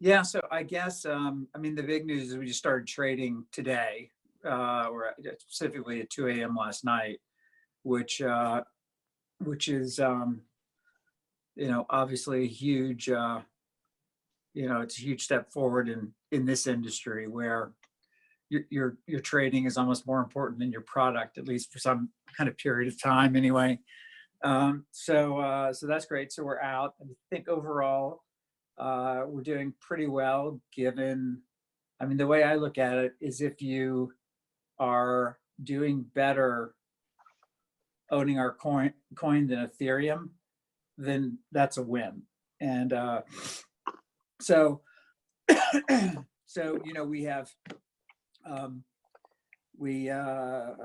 Yeah, so I guess, I mean, the big news is we just started trading today, or specifically at 2 a.m. last night, which, which is, obviously a huge, it's a huge step forward in this industry where your trading is almost more important than your product, at least for some kind of period of time anyway. So that's great. So we're out. I think overall, we're doing pretty well given, I mean, the way I look at it is if you are doing better owning our coin than Ethereum, then that's a win. And so, so, we have, the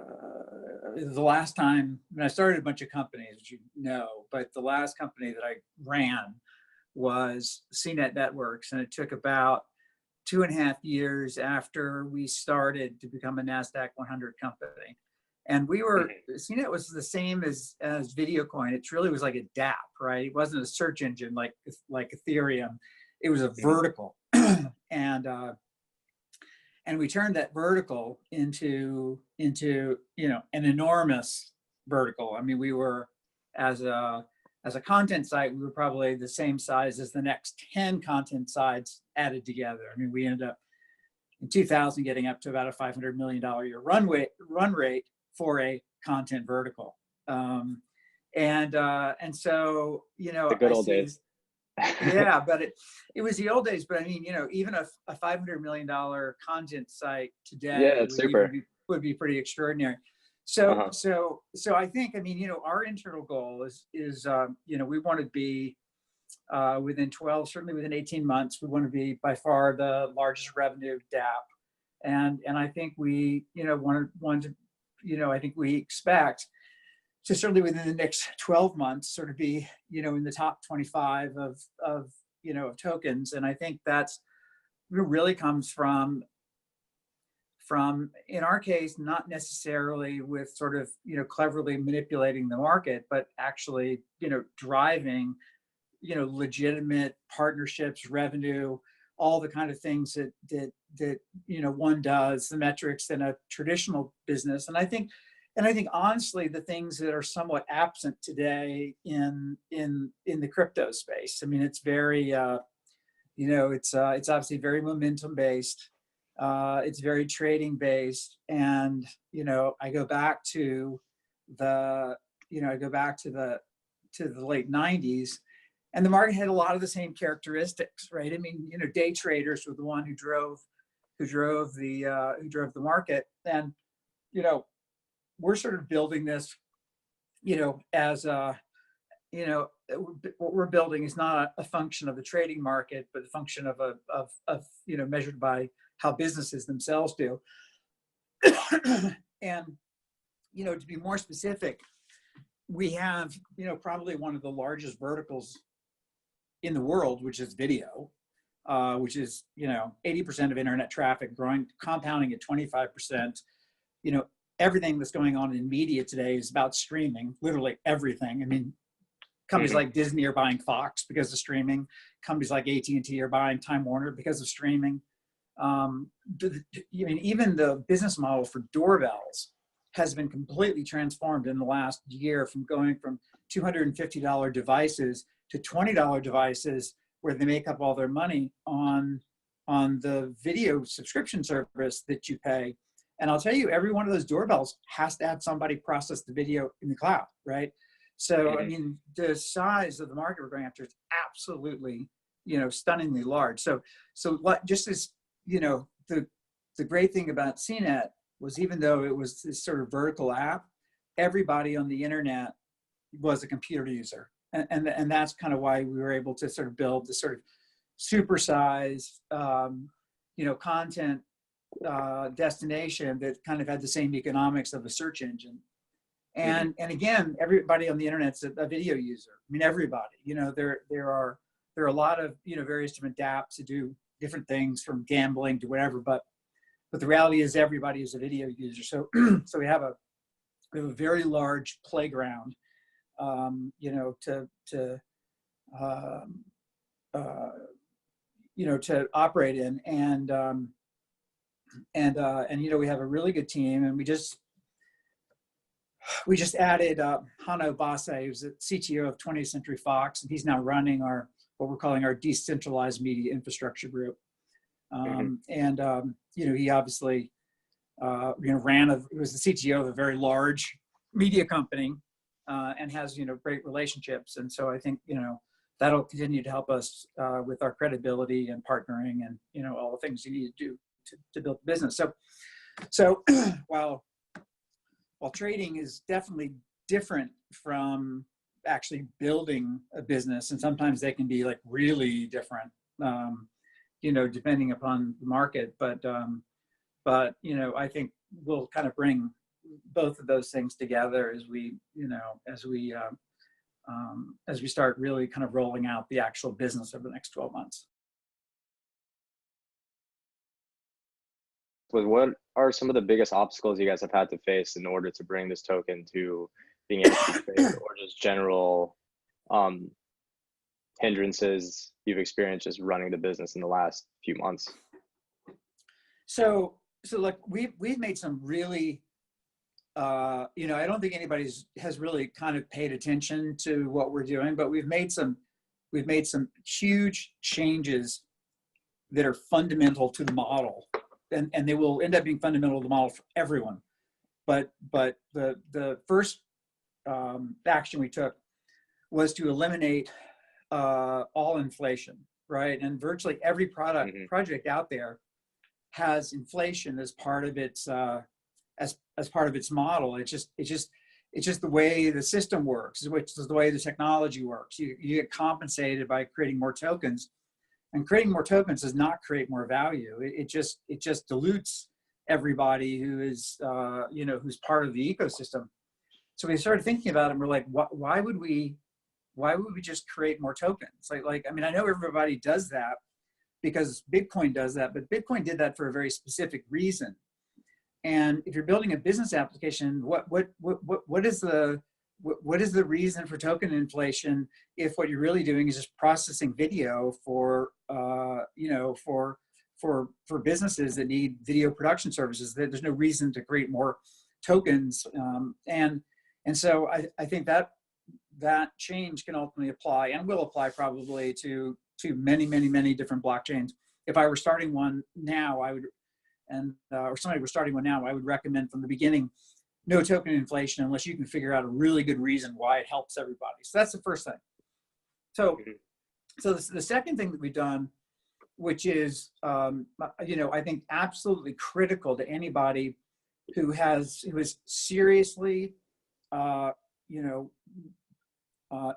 last time when I started a bunch of companies, as you know, but the last company that I ran was CNET Networks, and it took about 2.5 years after we started to become a NASDAQ 100 company. And we were, CNET was the same as VideoCoin. It really was like a DApp, right? It wasn't a search engine like Ethereum. It was a vertical. And we turned that vertical into an enormous vertical. I mean, we were, as a content site, we were probably the same size as the next 10 content sites added together. I mean, we ended up in 2000 getting up to about a $500 million a year run rate for a content vertical. And so, the good old days. Yeah, but it was the old days. But I mean, even a $500 million content site today, yeah, it's super. Would be pretty extraordinary. So so I think, I mean, our internal goal is we want to be within 12, certainly within 18 months, we want to be by far the largest revenue DApp, and I think we want to I think we expect to certainly within the next 12 months sort of be in the top 25 of tokens. And I think that's really comes from in our case, not necessarily with sort of cleverly manipulating the market, but actually driving legitimate partnerships, revenue, all the kind of things that one does, the metrics in a traditional business. And I think honestly, the things that are somewhat absent today in the crypto space. I mean, it's very it's obviously very momentum based. It's very trading based, and I go back to the late 90s, and the market had a lot of the same characteristics, right? I mean, day traders were the one who drove the market, and we're sort of building this, as what we're building is not a function of the trading market, but a function of measured by how businesses themselves do. And to be more specific, we have probably one of the largest verticals in the world, which is video, which is 80% of internet traffic, growing, compounding at 25%. Everything that's going on in media today is about streaming, literally everything. I mean, companies like Disney are buying Fox because of streaming. Companies like AT&T are buying Time Warner because of streaming. Even the business model for doorbells has been completely transformed in the last year, from going from $250 devices to $20 devices, where they make up all their money on the video subscription service that you pay. And I'll tell you, every one of those doorbells has to have somebody process the video in the cloud, right? So, I mean, the size of the market we're going after is absolutely, stunningly large. So just as, the great thing about CNET was, even though it was this sort of vertical app, everybody on the internet was a computer user. And that's kind of why we were able to sort of build this sort of supersized, content destination that kind of had the same economics of a search engine. And again, everybody on the internet's a video user. I mean, everybody. There are a lot of various different dApps that do different things, from gambling to whatever. But the reality is, everybody is a video user. So so we have a very large playground, to operate in. And we have a really good team, and we just added Hanno Basse, who's the CTO of 20th Century Fox, and he's now running what we're calling our decentralized media infrastructure group. He obviously he was the CTO of a very large media company, and has great relationships. And so I think that'll continue to help us with our credibility and partnering and all the things you need to do to build the business. So while trading is definitely different from actually building a business, and sometimes they can be like really different, depending upon the market. But I think we'll kind of bring both of those things together as we start really kind of rolling out the actual business over the next 12 months. What are some of the biggest obstacles you guys have had to face in order to bring this token to being able to trade, or just general hindrances you've experienced just running the business in the last few months? So look, we've made some really, I don't think anybody has really kind of paid attention to what we're doing, but we've made some huge changes that are fundamental to the model, and they will end up being fundamental to the model for everyone. But the first action we took was to eliminate all inflation, right? And virtually every project out there has inflation as part of its as part of its model. It's just the way the system works, which is the way the technology works. You get compensated by creating more tokens, and creating more tokens does not create more value. It just dilutes everybody who is who's part of the ecosystem. So we started thinking about it, and we're like, why would we just create more tokens? Like I mean, I know everybody does that because Bitcoin does that, but Bitcoin did that for a very specific reason. And if you're building a business application, what is the reason for token inflation if what you're really doing is just processing video for businesses that need video production services? There's no reason to create more tokens, and so I think that change can ultimately apply, and will apply probably to many different blockchains. If I were starting one now, or somebody was starting one now, I would recommend from the beginning, no token inflation unless you can figure out a really good reason why it helps everybody. So that's the first thing. So the second thing that we've done, which is, I think absolutely critical to anybody who is seriously,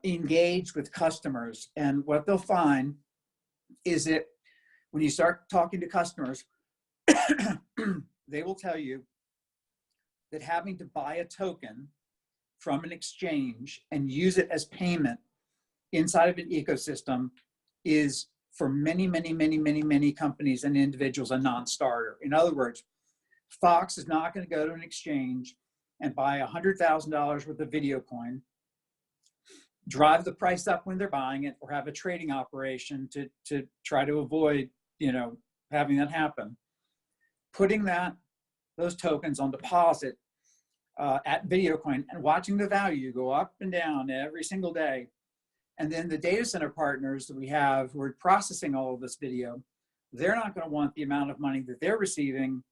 engaged with customers. And what they'll find is that when you start talking to customers, they will tell you that having to buy a token from an exchange and use it as payment inside of an ecosystem is, for many companies and individuals, a non-starter. In other words, Fox is not going to go to an exchange and buy $100,000 worth of VideoCoin, drive the price up when they're buying it, or have a trading operation to try to avoid having that happen. Putting those tokens on deposit at VideoCoin and watching the value go up and down every single day. And then the data center partners that we have who are processing all of this video, they're not going to want the amount of money that they're receiving,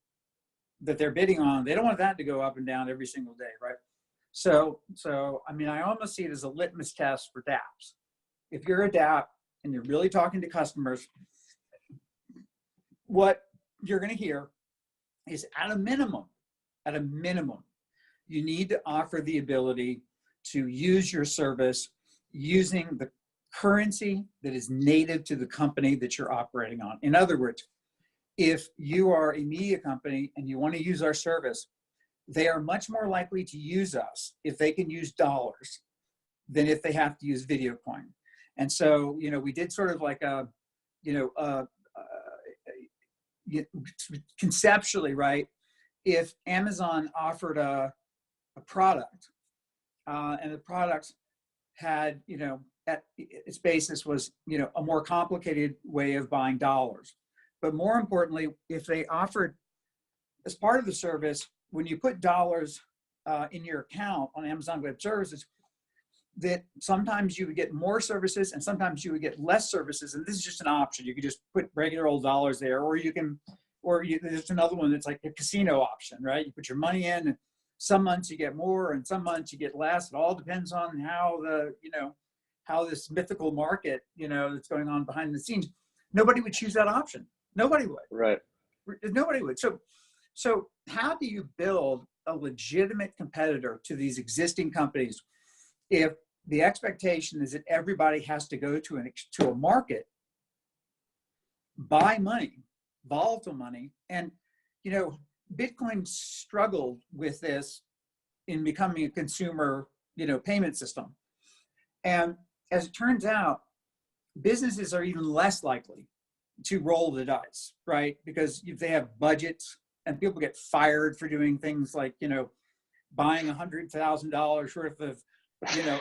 that they're bidding on. They don't want that to go up and down every single day, right? So I mean, I almost see it as a litmus test for dApps. If you're a dApp and you're really talking to customers, what you're going to hear is, at a minimum, you need to offer the ability to use your service using the currency that is native to the company that you're operating on. In other words, if you are a media company and you want to use our service, they are much more likely to use us if they can use dollars than if they have to use VideoCoin. And so, we did sort of like conceptually, right? If Amazon offered a product and the product had, at its basis was, a more complicated way of buying dollars. But more importantly, if they offered, as part of the service, when you put dollars in your account on Amazon Web Services, that sometimes you would get more services and sometimes you would get less services. And this is just an option. You could just put regular old dollars there, or there's another one that's like a casino option, right? You put your money in, and some months you get more and some months you get less. It all depends on how how this mythical market, that's going on behind the scenes. Nobody would choose that option. Nobody would. Right. Nobody would. So how do you build a legitimate competitor to these existing companies if the expectation is that everybody has to go to a market, buy money, volatile money? And, Bitcoin struggled with this in becoming a consumer, payment system. And as it turns out, businesses are even less likely to roll the dice, right? Because if they have budgets, and people get fired for doing things like, buying $100,000 worth of,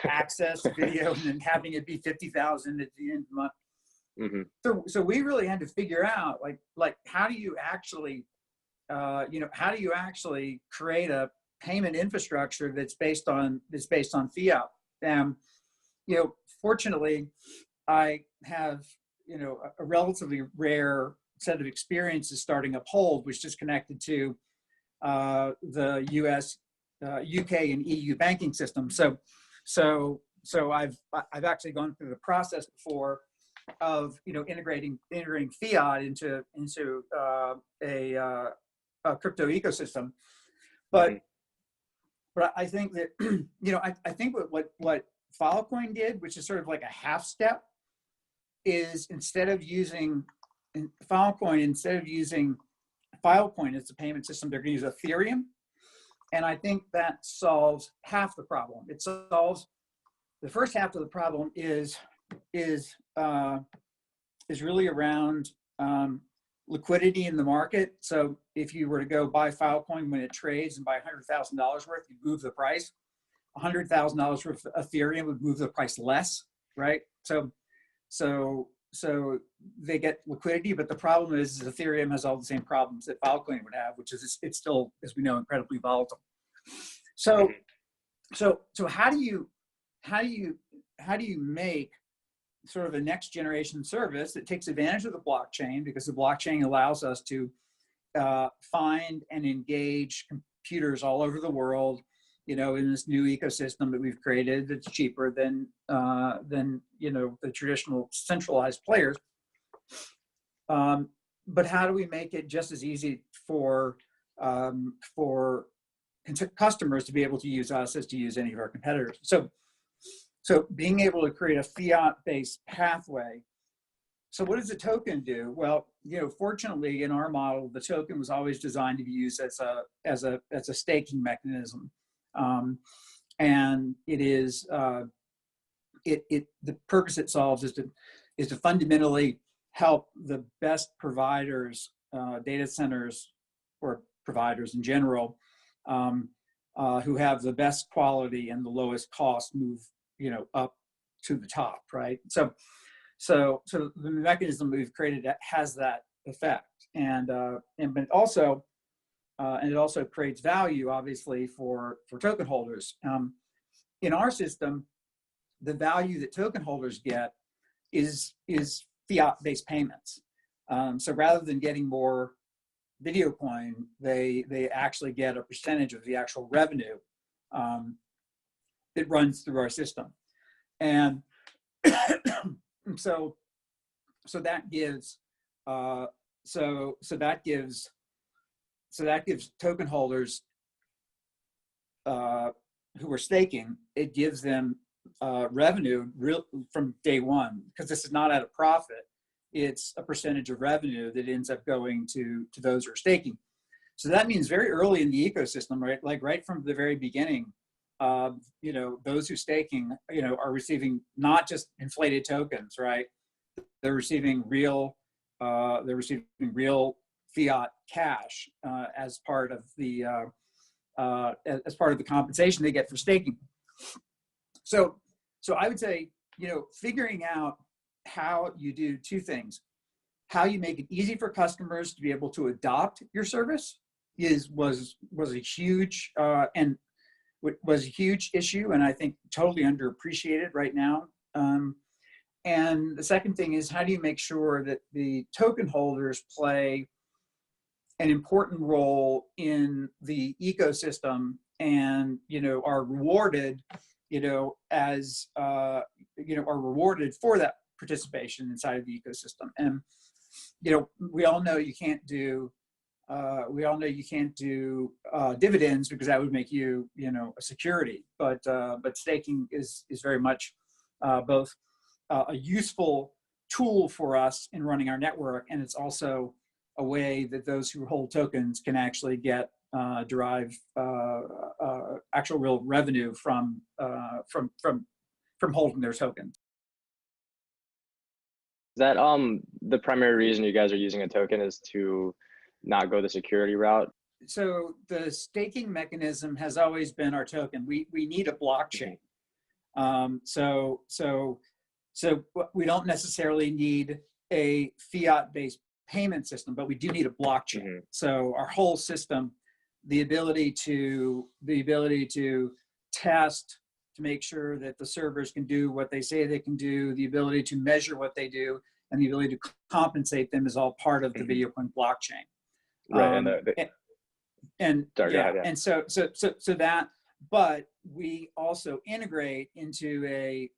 access video and then having it be 50,000 at the end of the month. Mm-hmm. So we really had to figure out like how do you actually, create a payment infrastructure that's based on fiat. Fortunately, I have, a relatively rare set of experiences starting Uphold, which is connected to the US, UK, and EU banking system. So I've actually gone through the process before of integrating fiat into a crypto ecosystem. But I think that I think what Filecoin did, which is sort of like a half step, is instead of using Filecoin as a payment system, they're going to use Ethereum. And I think that solves half the problem. It solves the first half of the problem is really around liquidity in the market. So if you were to go buy Filecoin when it trades and buy $100,000 worth, you move the price. $100,000 worth of Ethereum would move the price less, right? So they get liquidity, but the problem is Ethereum has all the same problems that Filecoin would have, which is it's still, as we know, incredibly volatile. So how do you make sort of a next generation service that takes advantage of the blockchain, because the blockchain allows us to find and engage computers all over the world, in this new ecosystem that we've created that's cheaper than the traditional centralized players. But how do we make it just as easy for customers to be able to use us as to use any of our competitors? So being able to create a fiat-based pathway. So what does the token do? Well, fortunately in our model, the token was always designed to be used as a staking mechanism. And it is the purpose it solves is to fundamentally help the best providers, data centers, or providers in general, who have the best quality and the lowest cost move up to the top, right? So the mechanism we've created has that effect, and it also creates value, obviously, for token holders. In our system, the value that token holders get is fiat-based payments. So rather than getting more VideoCoin, they actually get a percentage of the actual revenue that runs through our system, and so that gives token holders who are staking, it gives them revenue from day one, because this is not at a profit. It's a percentage of revenue that ends up going to those who are staking. So that means very early in the ecosystem, right? Like right from the very beginning, those who staking, are receiving not just inflated tokens, right? They're receiving real fiat cash as part of the compensation they get for staking. So I would say figuring out how you do two things. How you make it easy for customers to be able to adopt your service was a huge was a huge issue, and I think totally underappreciated right now. And the second thing is, how do you make sure that the token holders play an important role in the ecosystem and, are rewarded, as, are rewarded for that participation inside of the ecosystem. And, we all know you can't do, dividends, because that would make you, a security. But staking is very much both a useful tool for us in running our network, and it's also a way that those who hold tokens can actually get derive actual real revenue from holding their tokens. Is that the primary reason you guys are using a token is to not go the security route? So the staking mechanism has always been our token. We need a blockchain. So we don't necessarily need a fiat-based payment system, but we do need a blockchain. So our whole system, the ability to test, to make sure that the servers can do what they say they can do, the ability to measure what they do, and the ability to compensate them is all part of the VideoCoin blockchain. Right. And so that, but we also integrate into a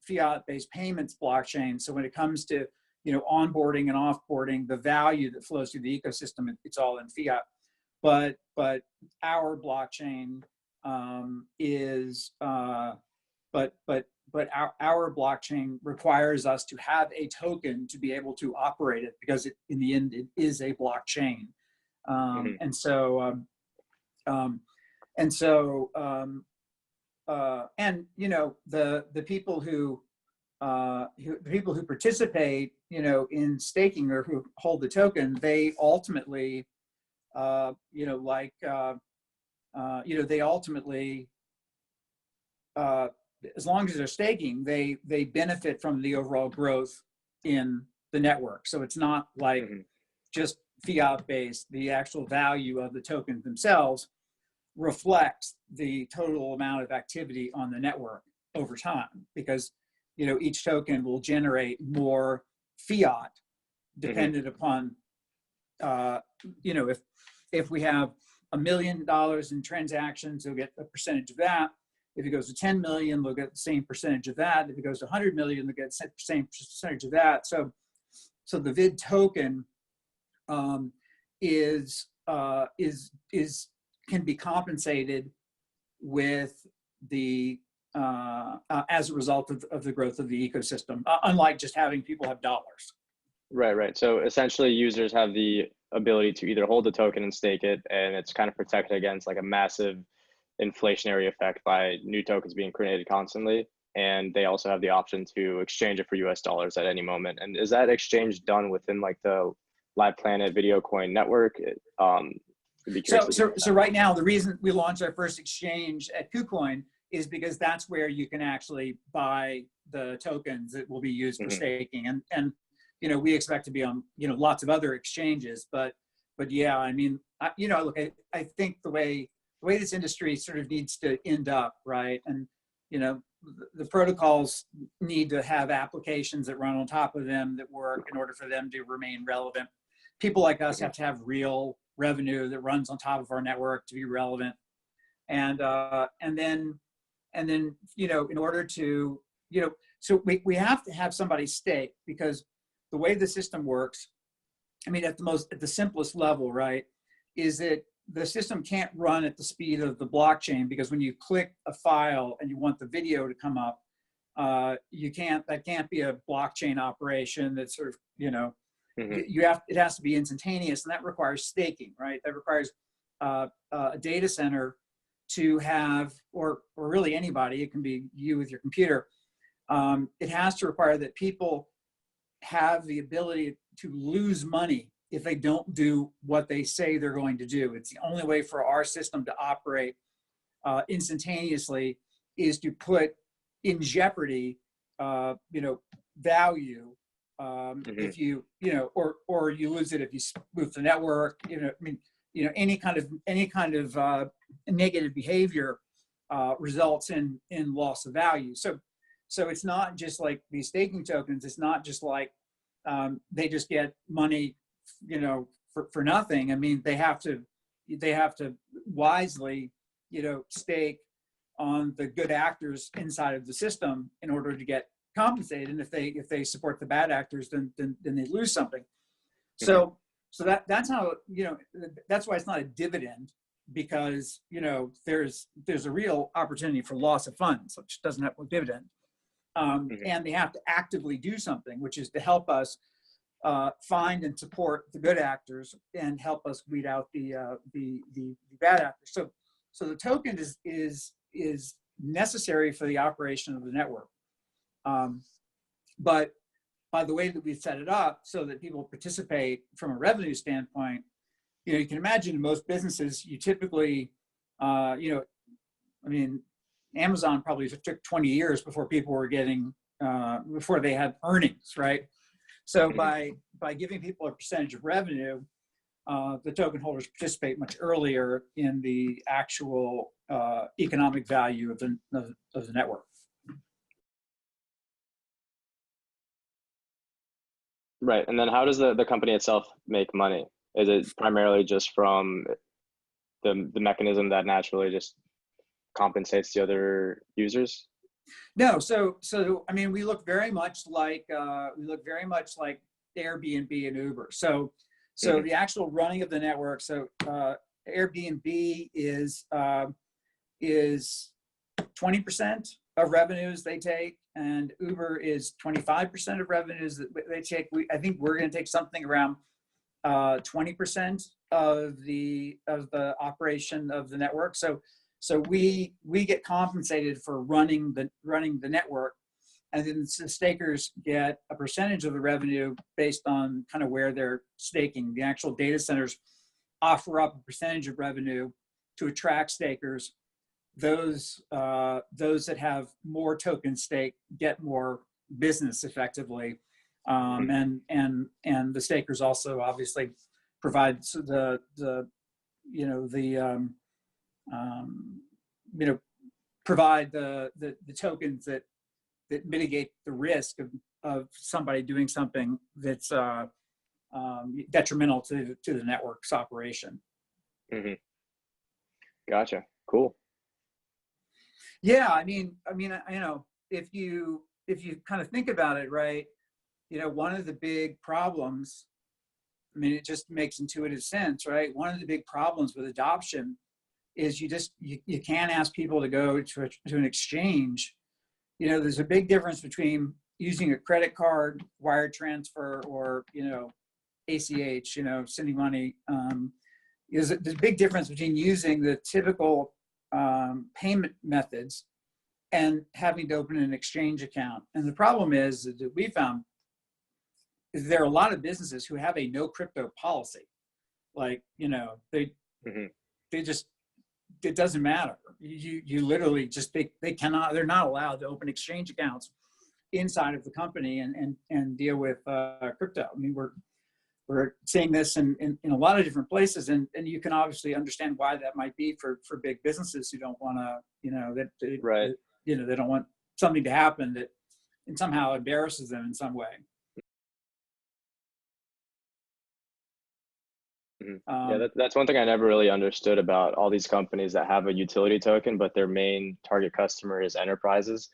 fiat-based payments blockchain. So when it comes to onboarding and offboarding, the value that flows through the ecosystem, it's all in fiat. But our blockchain but our blockchain requires us to have a token to be able to operate it, because in the end it is a blockchain. And so the people who participate in staking, or who hold the token, they ultimately they ultimately, as long as they're staking, they benefit from the overall growth in the network. So it's not like just fiat-based. The actual value of the tokens themselves reflects the total amount of activity on the network over time, because each token will generate more fiat dependent upon if we have $1 million in transactions, they'll get a percentage of that. If it goes to 10 million, they'll get the same percentage of that. If it goes to 100 million, they'll get the same percentage of that. So the VID token can be compensated with the as a result of the growth of the ecosystem, unlike just having people have dollars. Right. So essentially, users have the ability to either hold the token and stake it, and it's kind of protected against like a massive inflationary effect by new tokens being created constantly. And they also have the option to exchange it for US dollars at any moment. And is that exchange done within like the LivePlanet VideoCoin network? So right now, the reason we launched our first exchange at KuCoin is because that's where you can actually buy the tokens that will be used for staking. And we expect to be on lots of other exchanges, but yeah, I mean, look, I think the way this industry sort of needs to end up, right? And the protocols need to have applications that run on top of them that work in order for them to remain relevant. People like us have to have real revenue that runs on top of our network to be relevant. And then in order to so we have to have somebody stake, because the way the system works, I mean, at the simplest level, right, is that the system can't run at the speed of the blockchain, because when you click a file and you want the video to come up, that can't be a blockchain operation that's sort of, it has to be instantaneous, and that requires staking, right? That requires a data center to have, or really anybody, it can be you with your computer. It has to require that people have the ability to lose money if they don't do what they say they're going to do. It's the only way for our system to operate instantaneously, is to put in jeopardy you know, value Mm-hmm. if you, you know, or you lose it if you spoof the network. You know, I mean, you know, any kind of negative behavior results in loss of value. So it's not just like these staking tokens. It's not just like they just get money, you know, for nothing. I mean, they have to wisely, you know, stake on the good actors inside of the system in order to get compensated. And if they support the bad actors, then they lose something. So that's how, you know, that's why it's not a dividend, because, you know, there's a real opportunity for loss of funds, which doesn't have a dividend. And they have to actively do something, which is to help us find and support the good actors and help us weed out the bad actors. So the token is necessary for the operation of the network. But by the way that we set it up so that people participate from a revenue standpoint, you know, you can imagine in most businesses, you typically, you know, I mean, Amazon probably took 20 years before people were getting, before they had earnings, right? So by giving people a percentage of revenue, the token holders participate much earlier in the actual economic value of the network. Right. And then how does the company itself make money? Is it primarily just from the mechanism that naturally just compensates the other users? No, so I mean, we look very much like Airbnb and Uber. So the actual running of the network. So Airbnb is 20% of revenues they take, and Uber is 25% of revenues that they take. I think we're going to take something around 20% of the operation of the network. So we get compensated for running the network, and then the stakers get a percentage of the revenue based on kind of where they're staking. The actual data centers offer up a percentage of revenue to attract stakers. Those that have more token stake get more business effectively, and the stakers also obviously provide provide the tokens that mitigate the risk of somebody doing something that's detrimental to the network's operation. Mm-hmm. Gotcha. Cool. Yeah, I mean, you know, if you kind of think about it, right, you know, one of the big problems, I mean, it just makes intuitive sense, right? One of the big problems with adoption is you can't ask people to go to an exchange. You know, there's a big difference between using a credit card, wire transfer, or, you know, ACH, you know, sending money. There's a big difference between using the typical payment methods and having to open an exchange account. And the problem is that we found is there are a lot of businesses who have a no crypto policy. Like, you know, they just, it doesn't matter. You literally just, they're not allowed to open exchange accounts inside of the company and deal with crypto. I mean, we're seeing this in a lot of different places, and you can obviously understand why that might be for big businesses who don't want to, you know, Right. You know, they don't want something to happen that and somehow embarrasses them in some way. Yeah, that's one thing I never really understood about all these companies that have a utility token, but their main target customer is enterprises.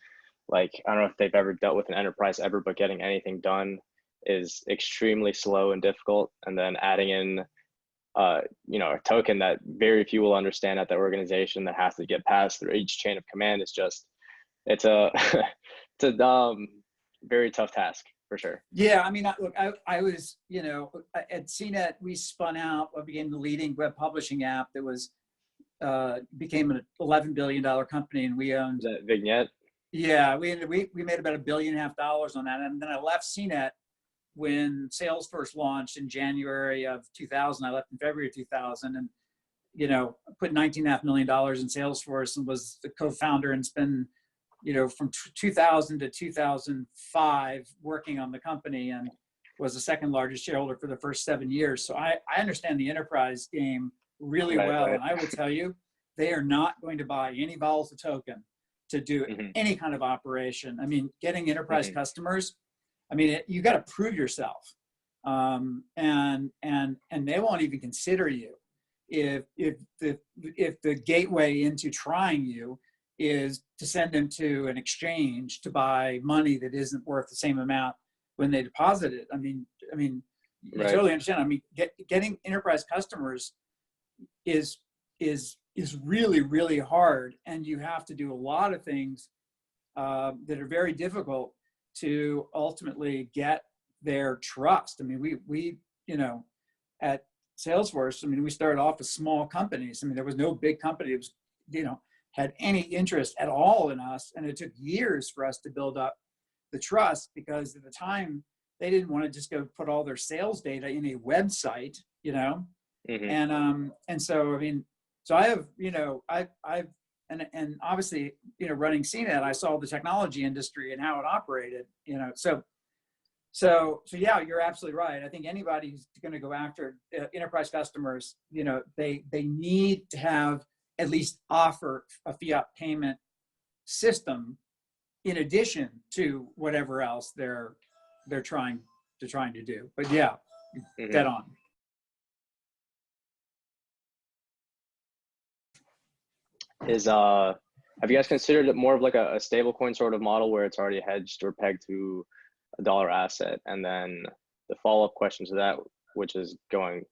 Like, I don't know if they've ever dealt with an enterprise ever, but getting anything done is extremely slow and difficult. And then adding in, you know, a token that very few will understand at the organization that has to get passed through each chain of command is just, it's a very tough task for sure. Yeah, I mean, look, I was, you know, at CNET, we spun out, became the leading web publishing app that was, became an $11 billion company, and we owned. Is that Vignette? Yeah, we made about $1.5 billion on that, and then I left CNET when Salesforce launched in January of 2000. I left in February of 2000, and, you know, put $19.5 million in Salesforce and was the co-founder, and it's been, from 2000 to 2005 working on the company, and was the second largest shareholder for the first 7 years. So I understand the enterprise game really well. Right. And I will tell you, they are not going to buy any volatile token to do any kind of operation. I mean, getting enterprise customers, I mean, you got to prove yourself. And they won't even consider you if the gateway into trying you is to send them to an exchange to buy money that isn't worth the same amount when they deposit it. I mean, you totally understand. I mean, getting enterprise customers is really, really hard, and you have to do a lot of things that are very difficult to ultimately get their trust. I mean, we at Salesforce, I mean, we started off as small companies. I mean, there was no big company that was, had any interest at all in us, and it took years for us to build up the trust, because at the time they didn't want to just go put all their sales data in a website, and so I mean, so I have, I've and obviously, running CNET, I saw the technology industry and how it operated, so yeah, you're absolutely right. I think anybody who's going to go after enterprise customers, they need to have at least offer a fiat payment system in addition to whatever else they're trying to do. But yeah, dead on. Have you guys considered it more of like a stablecoin sort of model where it's already hedged or pegged to a dollar asset? And then the follow-up question to that, which is going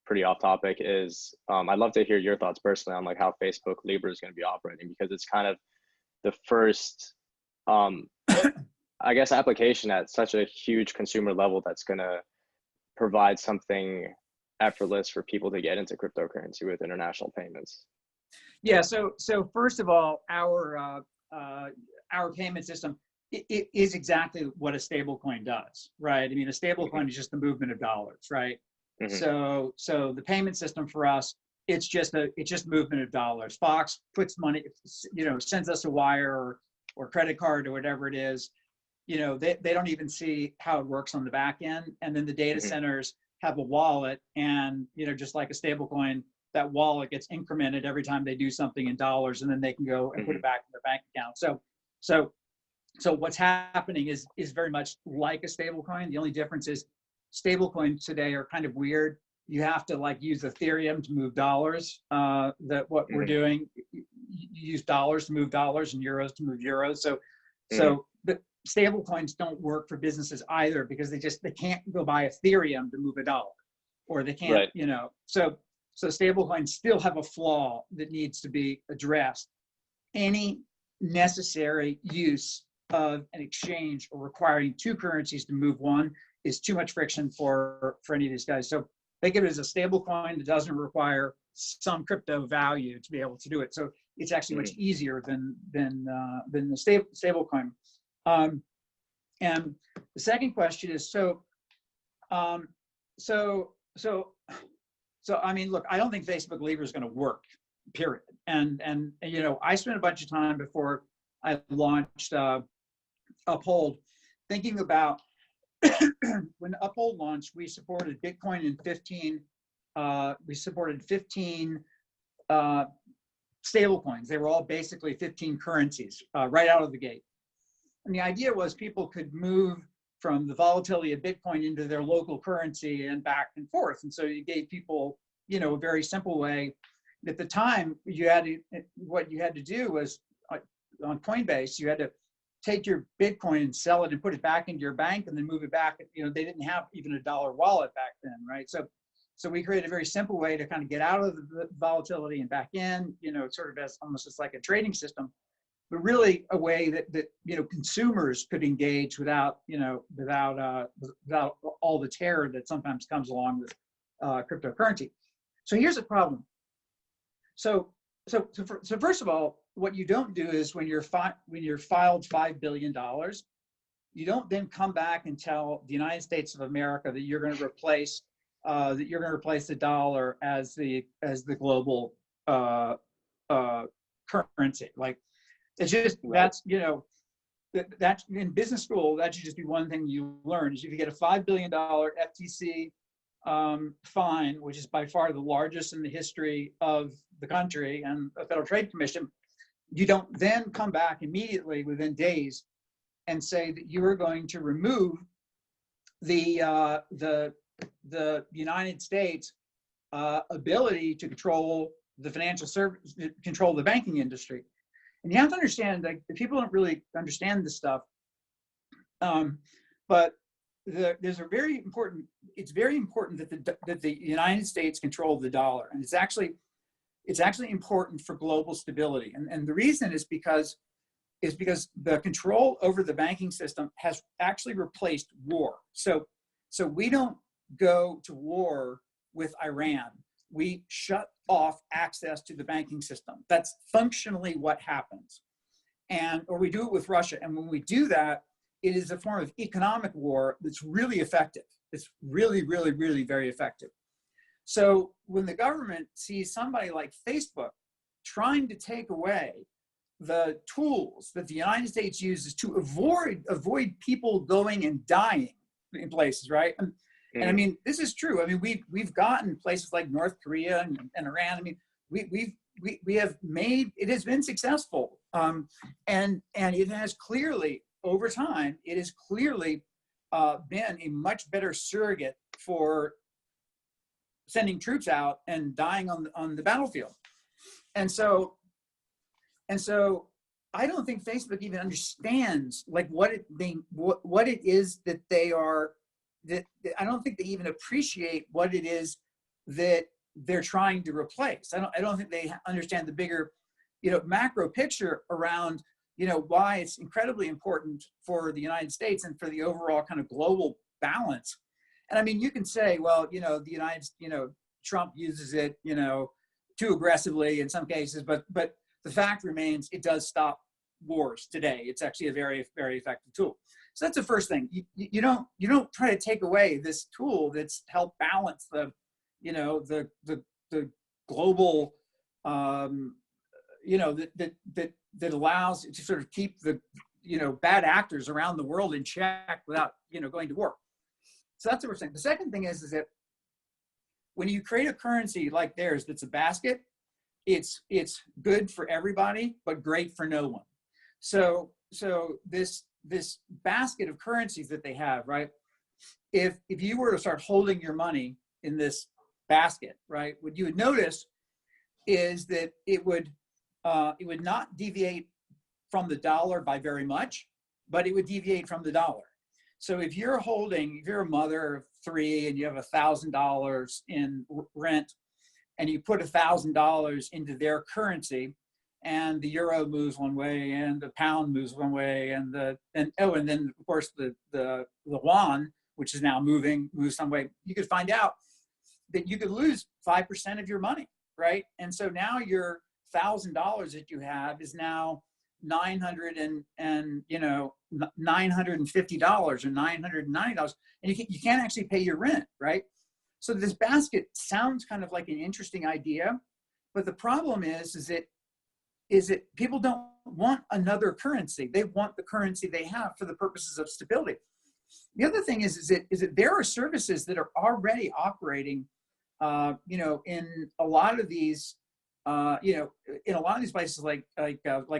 pretty off topic, is I'd love to hear your thoughts personally on like how Facebook Libra is going to be operating, because it's kind of the first I guess application at such a huge consumer level that's going to provide something effortless for people to get into cryptocurrency with international payments. Yeah, so first of all, our payment system, it is exactly what a stablecoin does, right? I mean, a stablecoin is just the movement of dollars, right? So the payment system for us, it's just movement of dollars. Fox puts money, sends us a wire or credit card or whatever it is. They don't even see how it works on the back end, and then the data centers have a wallet, and just like a stablecoin, that wallet gets incremented every time they do something in dollars, and then they can go and put it back in their bank account. So what's happening is very much like a stablecoin. The only difference is stablecoins today are kind of weird. You have to like use Ethereum to move dollars. What we're doing, you use dollars to move dollars and euros to move euros. So the stablecoins don't work for businesses either, because they can't go buy Ethereum to move a dollar, or they can't, So stablecoins still have a flaw that needs to be addressed. Any necessary use of an exchange or requiring two currencies to move one is too much friction for any of these guys. So think of it as a stablecoin that doesn't require some crypto value to be able to do it. So it's actually much easier than the stablecoin. And the second question is, so I mean, look, I don't think Facebook Libra is going to work, period. And I spent a bunch of time before I launched Uphold thinking about when Uphold launched, we supported Bitcoin in 15. We supported 15 stablecoins. They were all basically 15 currencies right out of the gate. And the idea was people could move from the volatility of Bitcoin into their local currency and back and forth. And so you gave people, a very simple way. At the time, what you had to do was on Coinbase, you had to take your Bitcoin and sell it and put it back into your bank and then move it back. They didn't have even a dollar wallet back then, right? So we created a very simple way to kind of get out of the volatility and back in, sort of as almost as like a trading system, but really a way that consumers could engage without all the terror that sometimes comes along with cryptocurrency. So here's the problem. So first of all, what you don't do is when you're filed $5 billion, you don't then come back and tell the United States of America that you're going to replace the dollar as the global currency. Like It's just, Right. that's, you know, that in business school, that should just be one thing you learn, is if you get a $5 billion FTC fine, which is by far the largest in the history of the country, and a Federal Trade Commission, you don't then come back immediately within days and say that you are going to remove the United States ability to control the financial service, control the banking industry. And you have to understand, like, people don't really understand this stuff, but there's a very important, it's very important that the United States control the dollar, and it's actually important for global stability. And the reason is because the control over the banking system has actually replaced war. So we don't go to war with Iran. We shut off access to the banking system. That's functionally what happens. Or we do it with Russia. And when we do that, it is a form of economic war that's really effective. It's really, really, really very effective. So when the government sees somebody like Facebook trying to take away the tools that the United States uses to avoid people going and dying in places, right? And I mean, this is true. I mean, we've gotten places like North Korea and Iran. I mean, we have made, it has been successful, and it has clearly, over time, it has clearly been a much better surrogate for sending troops out and dying on the battlefield. And so I don't think Facebook even understands like what it is that they are, that I don't think they even appreciate what it is that they're trying to replace. I don't think they understand the bigger, you know, macro picture around, you know, why it's incredibly important for the United States and for the overall kind of global balance. And I mean, you can say, well, you know, Trump uses it, you know, too aggressively in some cases, but the fact remains, it does stop wars today. It's actually a very, very effective tool. So that's the first thing. You don't try to take away this tool that's helped balance the, you know, the global, you know, that allows to sort of keep the, you know, bad actors around the world in check without, you know, going to war. So that's the first thing. The second thing is that when you create a currency like theirs that's a basket, it's good for everybody, but great for no one. So this basket of currencies that they have, right? If you were to start holding your money in this basket, right, what you would notice is that it would not deviate from the dollar by very much, but it would deviate from the dollar. So if you're a mother of 3 and you have $1,000 in rent, and you put $1,000 into their currency, and the euro moves one way, and the pound moves one way, and then of course the yuan, which is now moves some way, you could find out that you could lose 5% of your money, right? And so now your $1,000 that you have is now $950 or $990, and you can't actually pay your rent, right? So this basket sounds kind of like an interesting idea, but the problem is that people don't want another currency. They want the currency they have for the purposes of stability. The other thing is that there are services that are already operating, you know, in a lot of these, you know, in a lot of these places like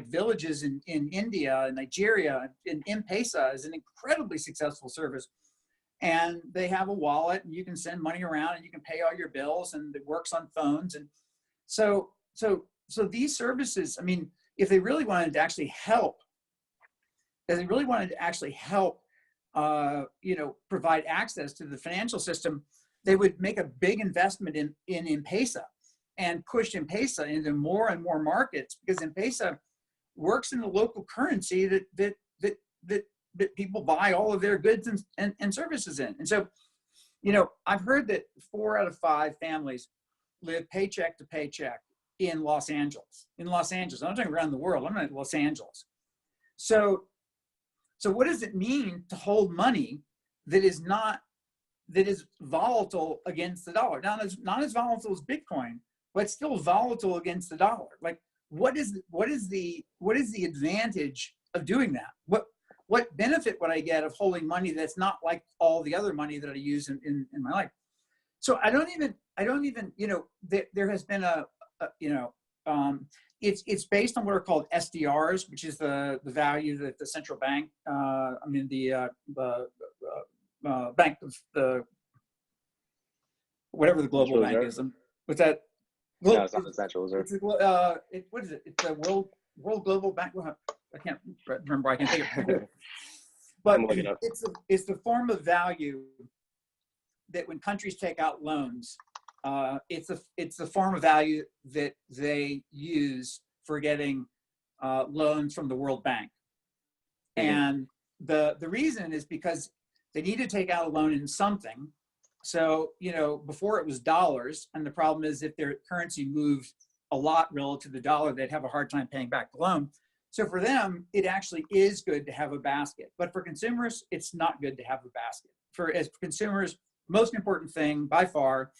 villages in India and Nigeria. And M-Pesa is an incredibly successful service. And they have a wallet, and you can send money around, and you can pay all your bills, and it works on phones. And so these services, I mean, if they really wanted to actually help, you know, provide access to the financial system, they would make a big investment in M-Pesa and push M-Pesa into more and more markets, because M-Pesa works in the local currency that people buy all of their goods and services in. And so, you know, I've heard that 4 out of 5 families live paycheck to paycheck in Los Angeles. I'm not talking around the world, I'm in Los Angeles. So what does it mean to hold money that is volatile against the dollar? Now, it's not as volatile as Bitcoin, but still volatile against the dollar. Like, what is the advantage of doing that? What benefit would I get of holding money that's not like all the other money that I use in my life? So I don't even, you know, there has been it's based on what are called SDRs, which is the value that the central bank, bank of the, whatever the global bank is. What's that? No, it's not the Central Reserve. What is it? It's the World Global Bank. I can't remember. I can think of it. But it's the form of value that when countries take out loans, it's the form of value that they use for getting loans from the World Bank. Mm-hmm. And the reason is because they need to take out a loan in something. So, you know, before it was dollars, and the problem is if their currency moved a lot relative to the dollar, they'd have a hard time paying back the loan. So for them, it actually is good to have a basket. But for consumers, it's not good to have a basket. As consumers, most important thing by far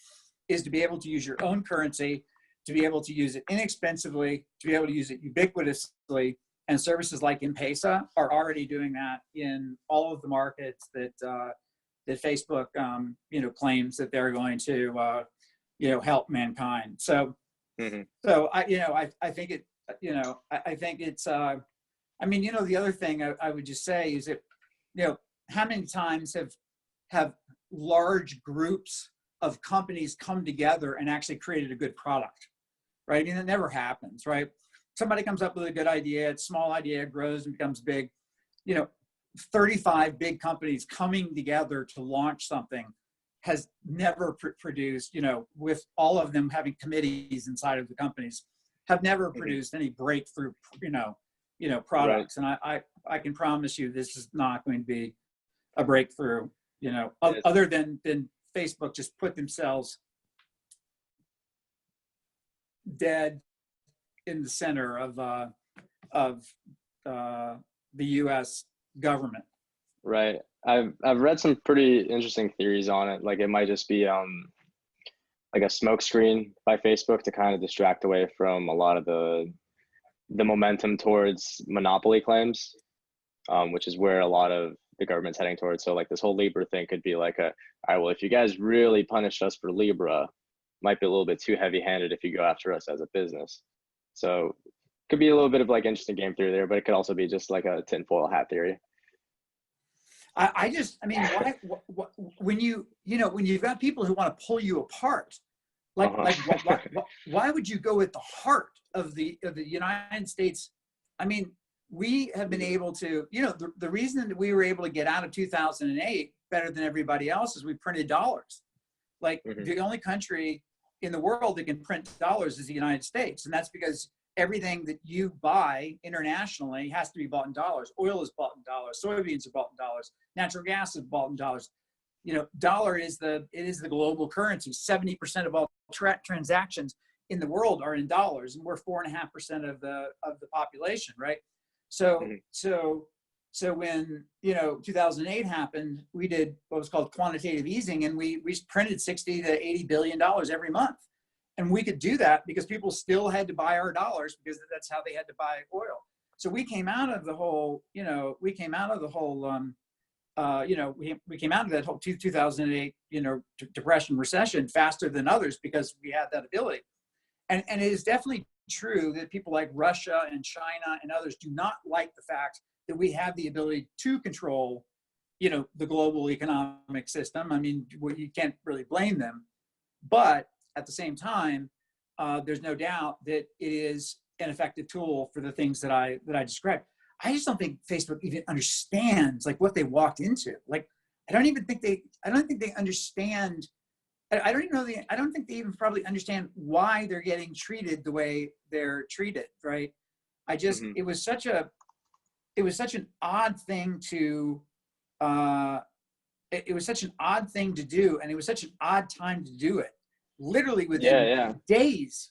is to be able to use your own currency, to be able to use it inexpensively, to be able to use it ubiquitously. And services like M-Pesa are already doing that in all of the markets that that Facebook, you know, claims that they're going to, you know, help mankind. So, so I think it, you know, I think it's, I mean, you know, the other thing I would just say is that, you know, how many times have large groups of companies come together and actually created a good product, right? I mean, it never happens, right? Somebody comes up with a good idea, it's a small idea, it grows and becomes big. You know, 35 big companies coming together to launch something has never produced, you know, with all of them having committees inside of the companies, have never produced any breakthrough, you know, products. Right. And I can promise you this is not going to be a breakthrough, you know, other than Facebook just put themselves dead in the center of the U.S. government. Right. I've read some pretty interesting theories on it. Like it might just be like a smokescreen by Facebook to kind of distract away from a lot of the momentum towards monopoly claims, which is where a lot of the government's heading towards. So like this whole Libra thing could be like all right, well, if you guys really punish us for Libra, might be a little bit too heavy-handed if you go after us as a business. So could be a little bit of like interesting game theory there, but it could also be just like a tinfoil hat theory. I mean, why, when you've got people who want to pull you apart, why would you go at the heart of the United States? I mean, we have been able to, you know, the reason that we were able to get out of 2008 better than everybody else is we printed dollars. Like the only country in the world that can print dollars is the United States. And that's because everything that you buy internationally has to be bought in dollars. Oil is bought in dollars. Soybeans are bought in dollars. Natural gas is bought in dollars. You know, dollar is the global currency. 70% of all transactions in the world are in dollars, and we're 4.5% of the population, right? So so when, you know, 2008 happened, we did what was called quantitative easing, and we printed 60 to 80 billion dollars every month. And we could do that because people still had to buy our dollars because that's how they had to buy oil. So we came out of the whole, you know, we came out of that whole 2008, you know, depression, recession faster than others because we had that ability. And it is definitely true that people like Russia and China and others do not like the fact that we have the ability to control, you know, the global economic system. I mean, you can't really blame them. But at the same time, there's no doubt that it is an effective tool for the things that I described. I just don't think Facebook even understands like what they walked into. Like, I don't think they understand. I don't think they even probably understand why they're getting treated the way they're treated. Right. It was such an odd thing to, it was such an odd thing to do. And it was such an odd time to do it. Literally within days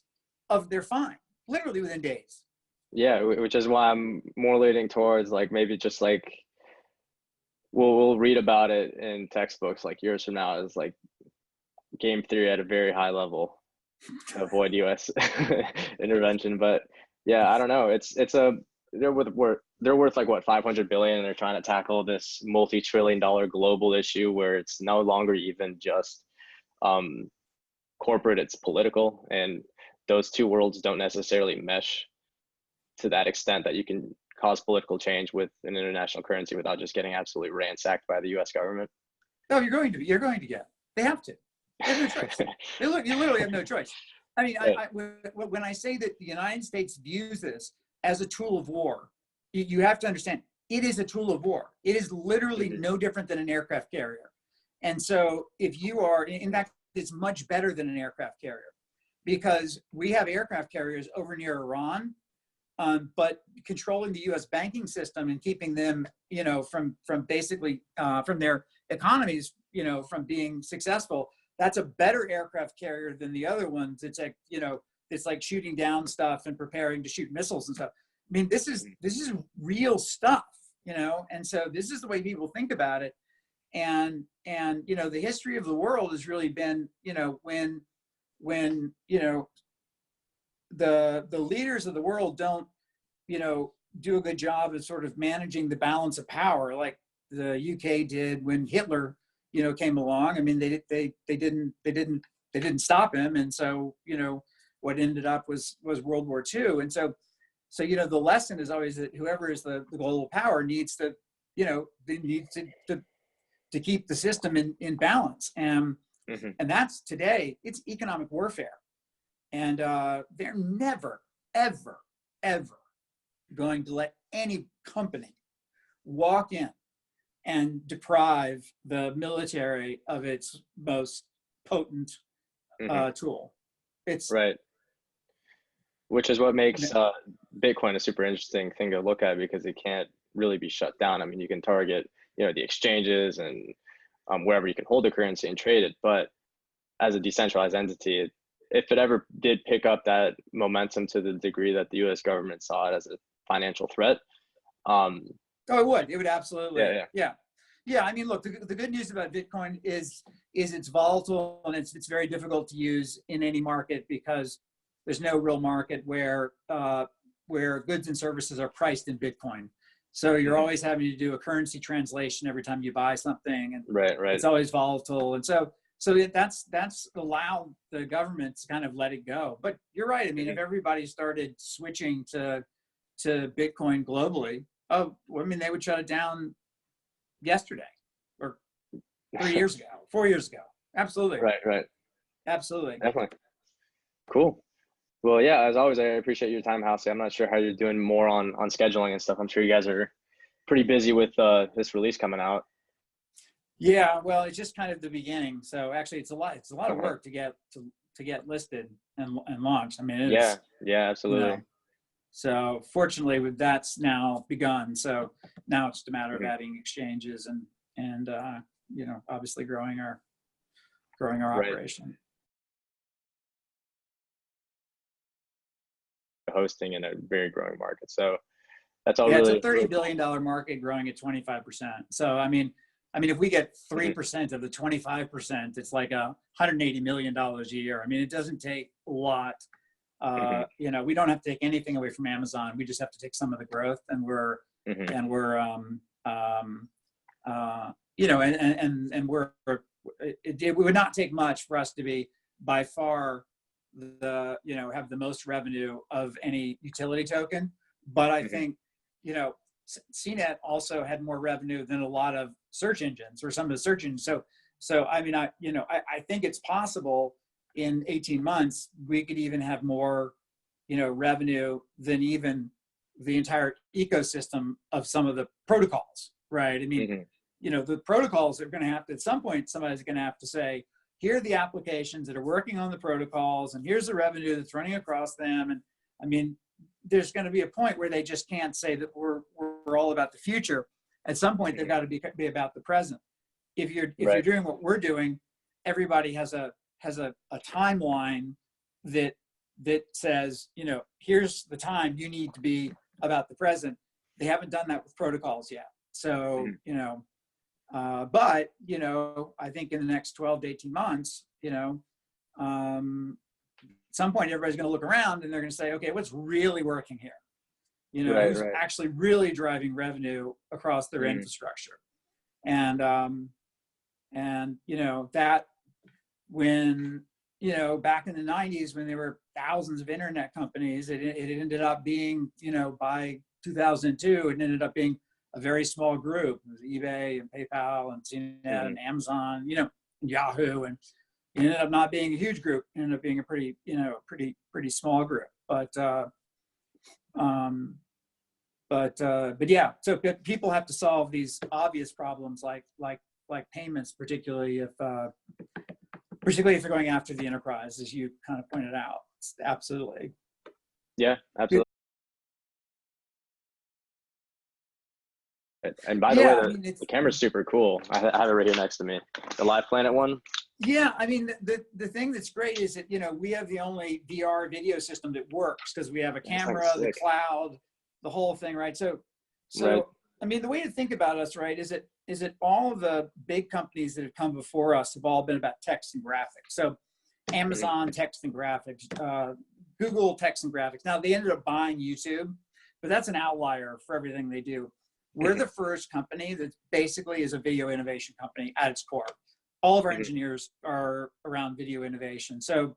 of their fine, literally within days. Yeah, which is why I'm more leaning towards like maybe just like we'll read about it in textbooks like years from now as like game theory at a very high level to avoid U.S. intervention. But Yeah, I don't know. They're worth like what, 500 billion, and they're trying to tackle this multi-trillion-dollar global issue where it's no longer even just corporate, it's political, and those two worlds don't necessarily mesh to that extent that you can cause political change with an international currency without just getting absolutely ransacked by the US government. No, you're going to get. They have to. They have no choice. You literally have no choice. I mean, Right. when I say that the United States views this as a tool of war, you have to understand it is a tool of war. It is literally no different than an aircraft carrier. And so if you are, in fact, it's much better than an aircraft carrier, because we have aircraft carriers over near Iran, but controlling the U.S. banking system and keeping them, from basically from their economies, from being successful. That's a better aircraft carrier than the other ones. It's like, it's like shooting down stuff and preparing to shoot missiles and stuff. I mean, this is real stuff, and so this is the way people think about it. And the history of the world has really been, when the leaders of the world don't, do a good job of sort of managing the balance of power, like the UK did when Hitler, came along. I mean, they didn't stop him, and so what ended up was World War II. And so the lesson is always that whoever is the global power needs to, they need to keep the system in balance. And that's today. It's economic warfare. And they're never, ever, ever going to let any company walk in and deprive the military of its most potent tool. It's right. Which is what makes Bitcoin a super interesting thing to look at, because it can't really be shut down. I mean, you can target, the exchanges and wherever you can hold the currency and trade it. But as a decentralized entity, if it ever did pick up that momentum to the degree that the U.S. government saw it as a financial threat. It would absolutely. Yeah. I mean, look, the good news about Bitcoin is it's volatile, and it's very difficult to use in any market, because there's no real market where goods and services are priced in Bitcoin. So you're always having to do a currency translation every time you buy something, and right. It's always volatile. And so that's allowed the government to kind of let it go. But you're right. I mean, if everybody started switching to Bitcoin globally, they would shut it down yesterday, or 3 years ago, 4 years ago. Absolutely. Right. Absolutely. Definitely. Cool. Well, yeah, as always, I appreciate your time, Halsey. I'm not sure how you're doing more on scheduling and stuff. I'm sure you guys are pretty busy with this release coming out. Yeah, well, it's just kind of the beginning. So actually, it's a lot of work to get listed and launched. I mean, it's, yeah, absolutely. So fortunately, that's now begun. So now it's just a matter of adding exchanges and obviously growing our operation. Hosting in a very growing market. So that's all. Yeah, really, it's a $30 billion market growing at 25%. So I mean, if we get 3% of the 25%, it's like $180 million a year. I mean, it doesn't take a lot. We don't have to take anything away from Amazon. We just have to take some of the growth, and it would not take much for us to be by far have the most revenue of any utility token. But I think, CNET also had more revenue than a lot of search engines, or some of the search engines. So I mean, I think it's possible in 18 months, we could even have more, revenue than even the entire ecosystem of some of the protocols, right? I mean, the protocols are going to have to, at some point, somebody's going to have to say, here are the applications that are working on the protocols, and here's the revenue that's running across them. And I mean, there's going to be a point where they just can't say that we're all about the future. At some point, they've got to be about the present. If you're doing what we're doing, everybody has a timeline that says, here's the time you need to be about the present. They haven't done that with protocols yet. So, but, I think in the next 12 to 18 months, some point, everybody's going to look around and they're going to say, okay, what's really working here? You know, Right, who's right. actually really driving revenue across their infrastructure? And you know, that when, you know, back in the 90s, when there were thousands of internet companies, it ended up being, you know, by 2002, it ended up being a very small group. It was eBay and PayPal and CNET and Amazon, you know, and Yahoo, and it ended up not being a huge group. It ended up being a pretty, you know, pretty small group. But yeah, so people have to solve these obvious problems like payments, particularly if they're going after the enterprise, as you kind of pointed out. Absolutely. Yeah, absolutely. And by the way, I mean, the camera's super cool. I have it right here next to me. The LivePlanet one. Yeah, I mean, the thing that's great is that, you know, we have the only VR video system that works because we have a camera, the cloud, the whole thing, right? So Right. I mean, the way to think about us, right, is that all of the big companies that have come before us have all been about text and graphics. So Amazon, text and graphics, Google, text and graphics. Now, they ended up buying YouTube, but that's an outlier for everything they do. We're the first company that basically is a video innovation company at its core. All of our engineers are around video innovation. So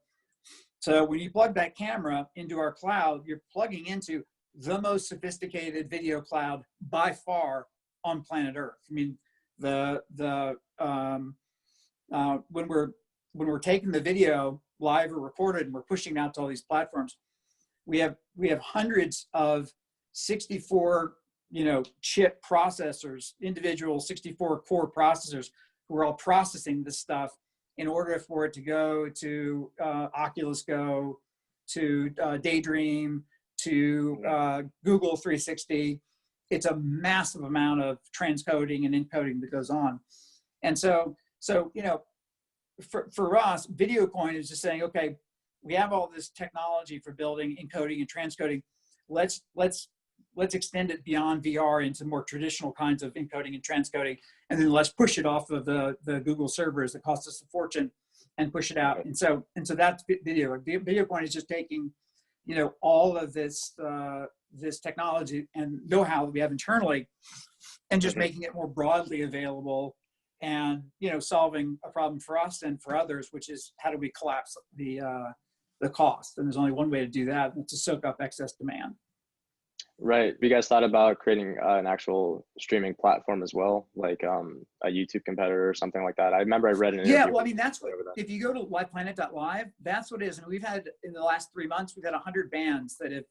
when you plug that camera into our cloud, you're plugging into the most sophisticated video cloud by far on planet Earth. I mean, when we're taking the video live or recorded and we're pushing out to all these platforms, we have hundreds of 64, you know, chip processors, individual 64 core processors who are all processing this stuff in order for it to go to Oculus Go, to Daydream, to Google 360. It's a massive amount of transcoding and encoding that goes on. And so you know, for us, VideoCoin is just saying, okay, we have all this technology for building encoding and transcoding. Let's extend it beyond VR into more traditional kinds of encoding and transcoding, and then let's push it off of the Google servers that cost us a fortune and push it out. And so that's video. VideoCoin is just taking, you know, all of this this technology and know-how that we have internally, and just making it more broadly available, and, you know, solving a problem for us and for others, which is how do we collapse the cost? And there's only one way to do that, and it's to soak up excess demand. Right. You guys thought about creating an actual streaming platform as well, like a YouTube competitor or something like that? I remember I read an interview. Yeah, well, I mean, that's what, if you go to LivePlanet.live, that's what it is. And we've had, in the last 3 months, we've had 100 bands that have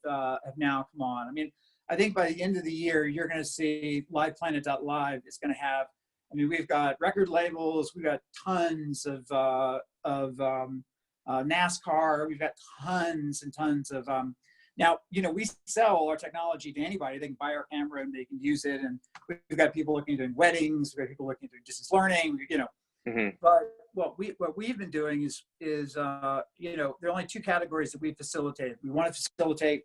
now come on. I mean, I think by the end of the year, you're going to see LivePlanet.live is going to have, I mean, we've got record labels, we've got tons of NASCAR, we've got tons and tons of, now, you know, we sell our technology to anybody. They can buy our camera and they can use it. And we've got people looking at doing weddings, we've got people looking at doing distance learning, you know. But what we've been doing is you know, there are only 2 categories that we facilitate. We want to facilitate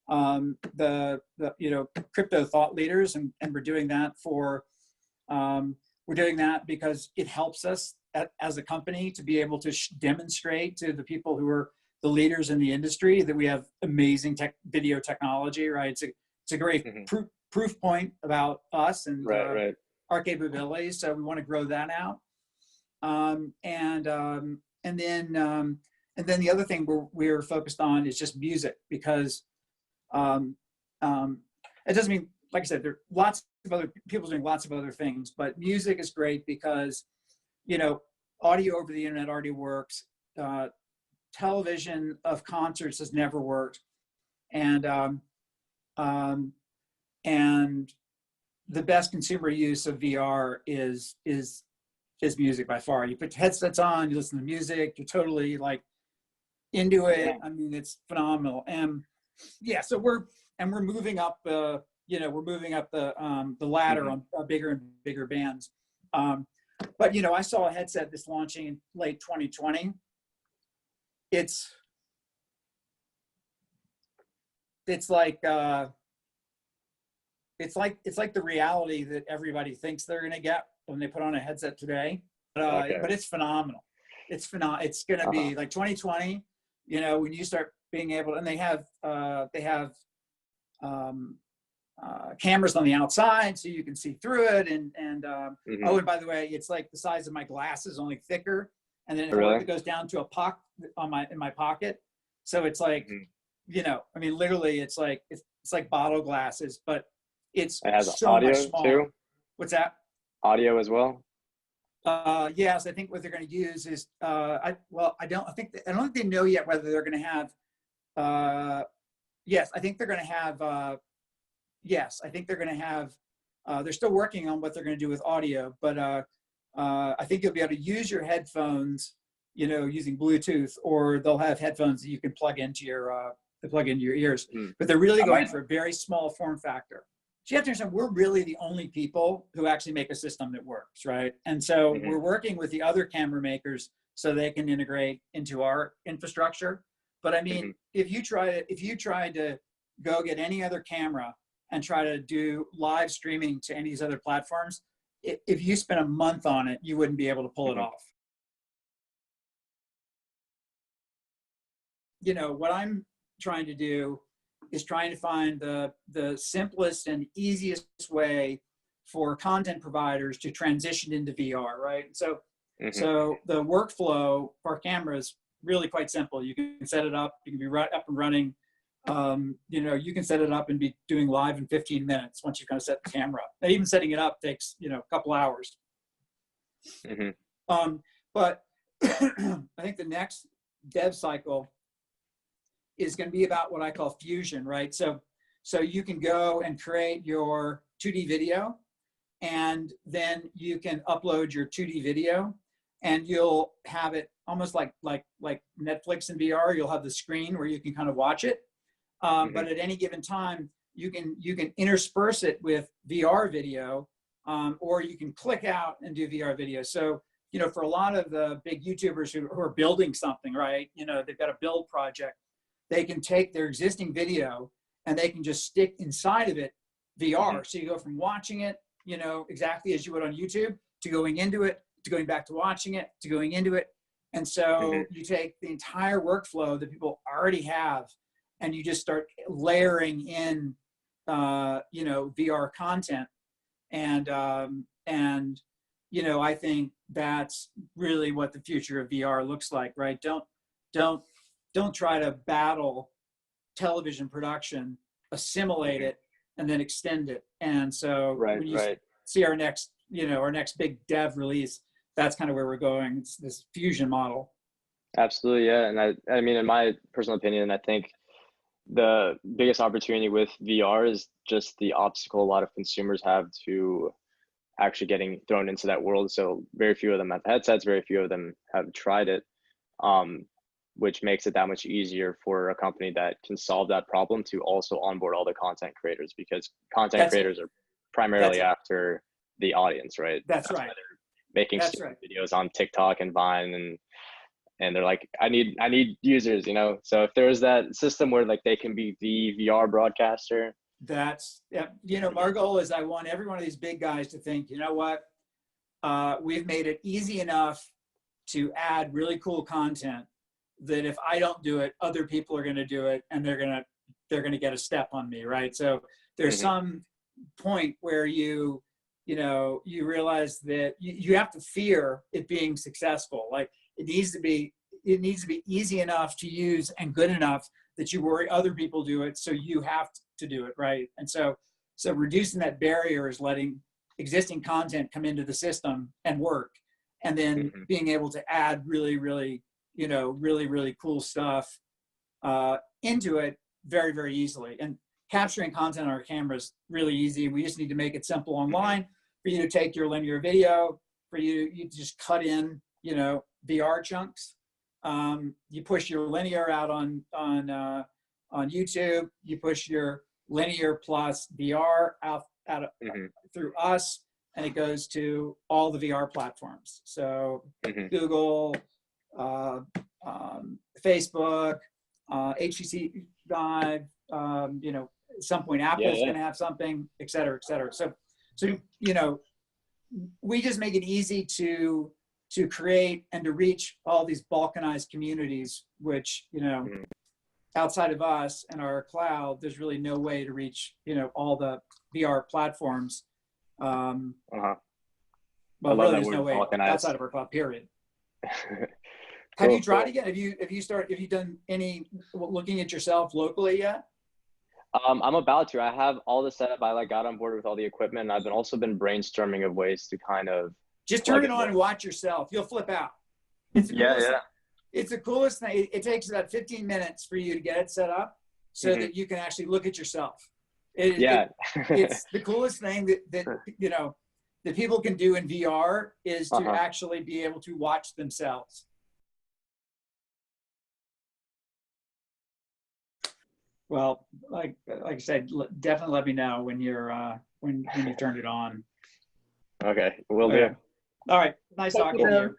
the you know, crypto thought leaders, and we're doing that for we're doing that because it helps us as a company to be able to demonstrate to the people who are the leaders in the industry that we have amazing video technology, right? It's a great proof point about us and our capabilities. So we want to grow that out. And then the other thing we're focused on is just music, because it doesn't mean, like I said, there are lots of other people doing lots of other things, but music is great because, you know, audio over the internet already works. Television of concerts has never worked, and the best consumer use of VR is music by far. You put headsets on, you listen to music, you're totally like into it. I mean, it's phenomenal. And yeah, so we're moving up the, you know, we're moving up the ladder on bigger and bigger bands. But you know, I saw a headset that's launching in late 2020. It's like the reality that everybody thinks they're going to get when they put on a headset today. But it's phenomenal. It's going to be like 2020. you know, when you start being able, and they have cameras on the outside so you can see through it. Oh, and by the way, it's like the size of my glasses, only thicker. And then Really? it goes down to a pocket in my pocket. So it's like, you know, I mean, literally it's like bottle glasses, but it's It has so audio much smaller. too? What's that? Audio as well? Yes, I think what they're going to use is, I don't think they know yet whether they're going to have, yes, I think they're going to have, yes, I think they're going to have, they're still working on what they're going to do with audio, but I think you'll be able to use your headphones, you know, using Bluetooth, or they'll have headphones that you can plug into your ears. But they're really going for a very small form factor. So you have to understand, we're really the only people who actually make a system that works, right? And so we're working with the other camera makers so they can integrate into our infrastructure. But I mean, if you try to go get any other camera and try to do live streaming to any of these other platforms, if you spent a month on it, you wouldn't be able to pull it off. You know, what I'm trying to do is trying to find the simplest and easiest way for content providers to transition into VR, right? So, so the workflow for our camera is really quite simple. You can set it up, you can be right up and running. You know, you can set it up and be doing live in 15 minutes once you've kind of set the camera up. And even setting it up takes, you know, a couple hours. But I think the next dev cycle is going to be about what I call fusion, right? So you can go and create your 2D video, and then you can upload your 2D video, and you'll have it almost like Netflix in VR. You'll have the screen where you can kind of watch it. But at any given time, you can intersperse it with VR video, or you can click out and do VR video. So, you know, for a lot of the big YouTubers who are building something, right? You know, they've got a build project. They can take their existing video and they can just stick inside of it VR. So you go from watching it, you know, exactly as you would on YouTube, to going into it, to going back to watching it, to going into it. And so you take the entire workflow that people already have, and you just start layering in, you know, VR content. And, you know, I think that's really what the future of VR looks like, right? Don't try to battle television production, assimilate it, and then extend it. And so when you see our next, you know, our next big dev release, that's kind of where we're going. It's this fusion model. Absolutely, yeah. And I mean, in my personal opinion, I think the biggest opportunity with VR is just the obstacle a lot of consumers have to actually getting thrown into that world. So very few of them have headsets, very few of them have tried it, which makes it that much easier for a company that can solve that problem to also onboard all the content creators, because content creators are primarily after the audience, right? That's right. Why they're making videos on TikTok and Vine, and they're like, I need users, you know? So if there was that system where like they can be the VR broadcaster. That's, you know, our goal is I want every one of these big guys to think, you know what, we've made it easy enough to add really cool content that if I don't do it, other people are going to do it, and they're going to get a step on me, right? So there's some point where you realize that you have to fear it being successful. Like it needs to be easy enough to use and good enough that you worry other people do it, so you have to do it, right? And so reducing that barrier is letting existing content come into the system and work, and then being able to add really cool stuff into it very, very easily. And capturing content on our cameras really easy. We just need to make it simple online for you to take your linear video, for you just cut in, you know, VR chunks. You push your linear out on YouTube. You push your linear plus VR out through us, and it goes to all the VR platforms. So Google, Facebook, HTC Vive, you know, at some point Apple's going to have something, et cetera, et cetera. So, you know, we just make it easy to to create and to reach all these balkanized communities, which, you know, outside of us and our cloud, there's really no way to reach, you know, all the VR platforms. Well, really, there's no way outside of our cloud, period. Have you tried again? Have you done any looking at yourself locally yet? I'm about to. I have all the setup. I got on board with all the equipment. And I've also been brainstorming of ways to kind of just turn it on and watch yourself. You'll flip out. It's it's the coolest thing. It takes about 15 minutes for you to get it set up so that you can actually look at yourself. It's the coolest thing that you know that people can do in VR is to actually be able to watch themselves. Well, like I said, definitely let me know when you're when you've turned it on. Okay, will do. All right, nice talking to you.